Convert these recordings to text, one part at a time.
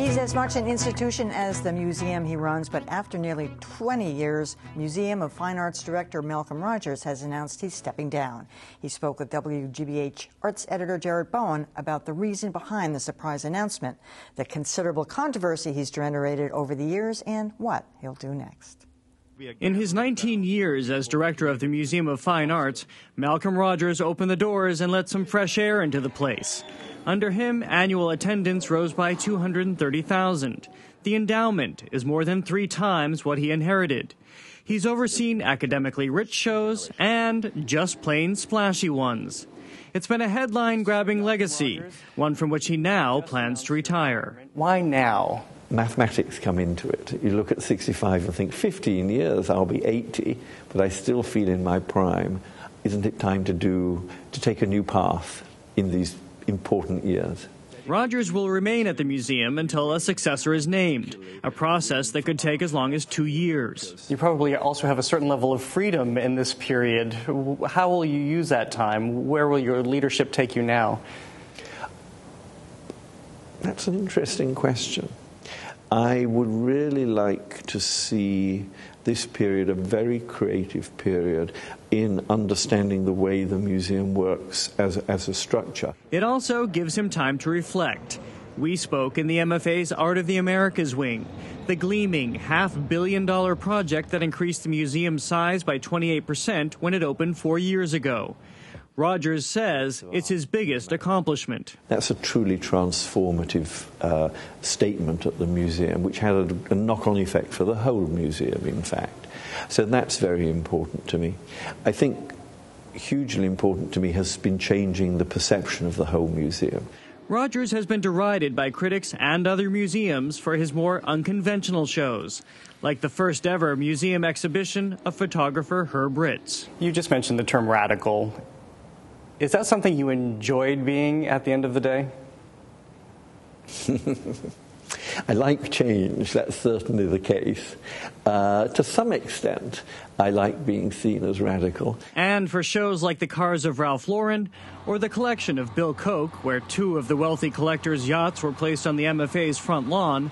He's as much an institution as the museum he runs, but after nearly 20 years, Museum of Fine Arts Director Malcolm Rogers has announced he's stepping down. He spoke with WGBH arts editor Jared Bowen about the reason behind the surprise announcement, the considerable controversy he's generated over the years, and what he'll do next. In his 19 years as director of the Museum of Fine Arts, Malcolm Rogers opened the doors and let some fresh air into the place. Under him, annual attendance rose by 230,000. The endowment is more than 3 times what he inherited. He's overseen academically rich shows and just plain splashy ones. It's been a headline-grabbing legacy, one from which he now plans to retire. Why now? Mathematics come into it. You look at 65 and think, 15 years, I'll be 80, but I still feel in my prime. Isn't it time to take a new path in these important years? Rogers will remain at the museum until a successor is named, a process that could take as long as 2 years. You probably also have a certain level of freedom in this period. How will you use that time? Where will your leadership take you now? That's an interesting question. I would really like to see this period a very creative period in understanding the way the museum works as a structure. It also gives him time to reflect. We spoke in the MFA's Art of the Americas wing, the gleaming $500 million project that increased the museum's size by 28% when it opened 4 years ago. Rogers says it's his biggest accomplishment. That's a truly transformative statement at the museum, which had a knock-on effect for the whole museum, in fact. So that's very important to me. I think hugely important to me has been changing the perception of the whole museum. Rogers has been derided by critics and other museums for his more unconventional shows, like the first ever museum exhibition of photographer Herb Ritts. You just mentioned the term radical. Is that something you enjoyed being at the end of the day? I like change, that's certainly the case. To some extent, I like being seen as radical. And for shows like the Cars of Ralph Lauren or the collection of Bill Koch, where 2 of the wealthy collector's yachts were placed on the MFA's front lawn,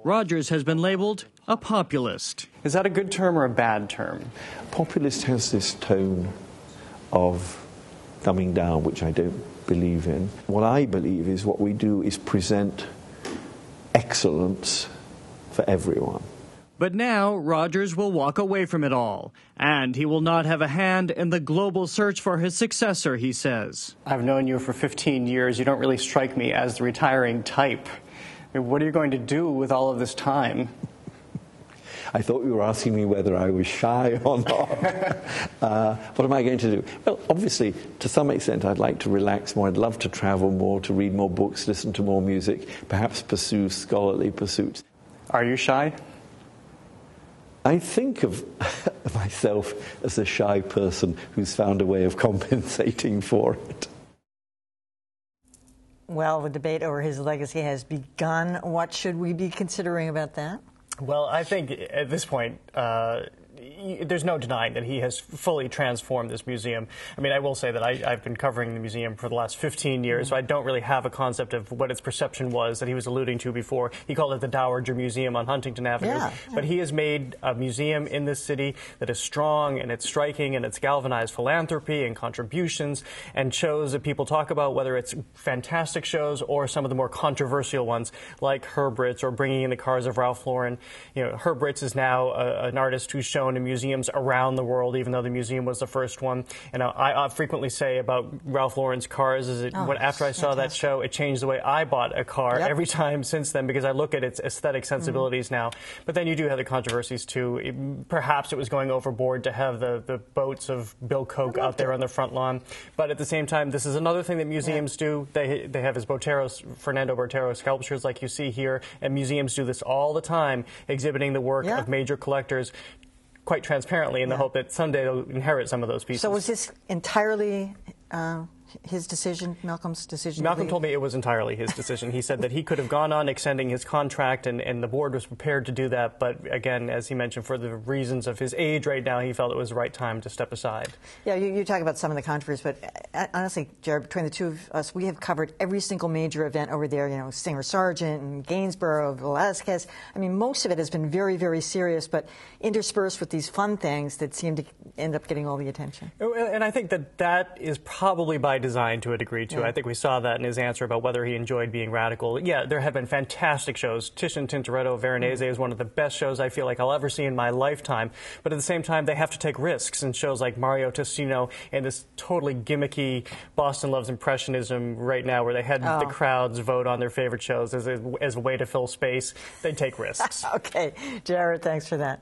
Rogers has been labeled a populist. Is that a good term or a bad term? Populist has this tone of dumbing down, which I don't believe in. What I believe is what we do is present excellence for everyone. But now Rogers will walk away from it all, and he will not have a hand in the global search for his successor, he says. I've known you for 15 years. You don't really strike me as the retiring type. I mean, what are you going to do with all of this time? I thought you were asking me whether I was shy or not. What am I going to do? Well, obviously, to some extent, I'd like to relax more. I'd love to travel more, to read more books, listen to more music, perhaps pursue scholarly pursuits. Are you shy? I think of myself as a shy person who's found a way of compensating for it. Well, the debate over his legacy has begun. What should we be considering about that? Well, I think at this point, there's no denying that he has fully transformed this museum. I mean, I will say that I've been covering the museum for the last 15 years, so I don't really have a concept of what its perception was that he was alluding to before. He called it the Dowager Museum on Huntington Avenue. Yeah. But he has made a museum in this city that is strong, and it's striking, and it's galvanized philanthropy and contributions, and shows that people talk about, whether it's fantastic shows or some of the more controversial ones, like Herb Ritts or bringing in the Cars of Ralph Lauren. You know, Herb Ritts is now an artist who's shown in museums around the world, even though the museum was the first one. And I frequently say about Ralph Lauren's Cars is after I saw that show, it changed the way I bought a car every time since then, because I look at its aesthetic sensibilities now. But then you do have the controversies too. Perhaps it was going overboard to have the boats of Bill Koch out there on the front lawn. But at the same time, this is another thing that museums do. They have his Fernando Botero sculptures like you see here, and museums do this all the time, exhibiting the work of major collectors quite transparently in the hope that someday they'll inherit some of those pieces. So was this entirely his decision, Malcolm's decision? Malcolm told me it was entirely his decision. He said that he could have gone on extending his contract, and the board was prepared to do that. But again, as he mentioned, for the reasons of his age right now, he felt it was the right time to step aside. Yeah, you talk about some of the controversies, but honestly, Jared, between the two of us, we have covered every single major event over there, you know, Singer Sargent and Gainsborough, Velazquez. I mean, most of it has been very, very serious, but interspersed with these fun things that seem to end up getting all the attention. And I think that is probably by design to a degree, too. Yeah. I think we saw that in his answer about whether he enjoyed being radical. Yeah, there have been fantastic shows. Titian Tintoretto Veronese is one of the best shows I feel like I'll ever see in my lifetime. But at the same time, they have to take risks. And shows like Mario Testino and this totally gimmicky Boston Loves Impressionism right now, where they had the crowds vote on their favorite shows as a way to fill space, they take risks. Okay. Jared, thanks for that.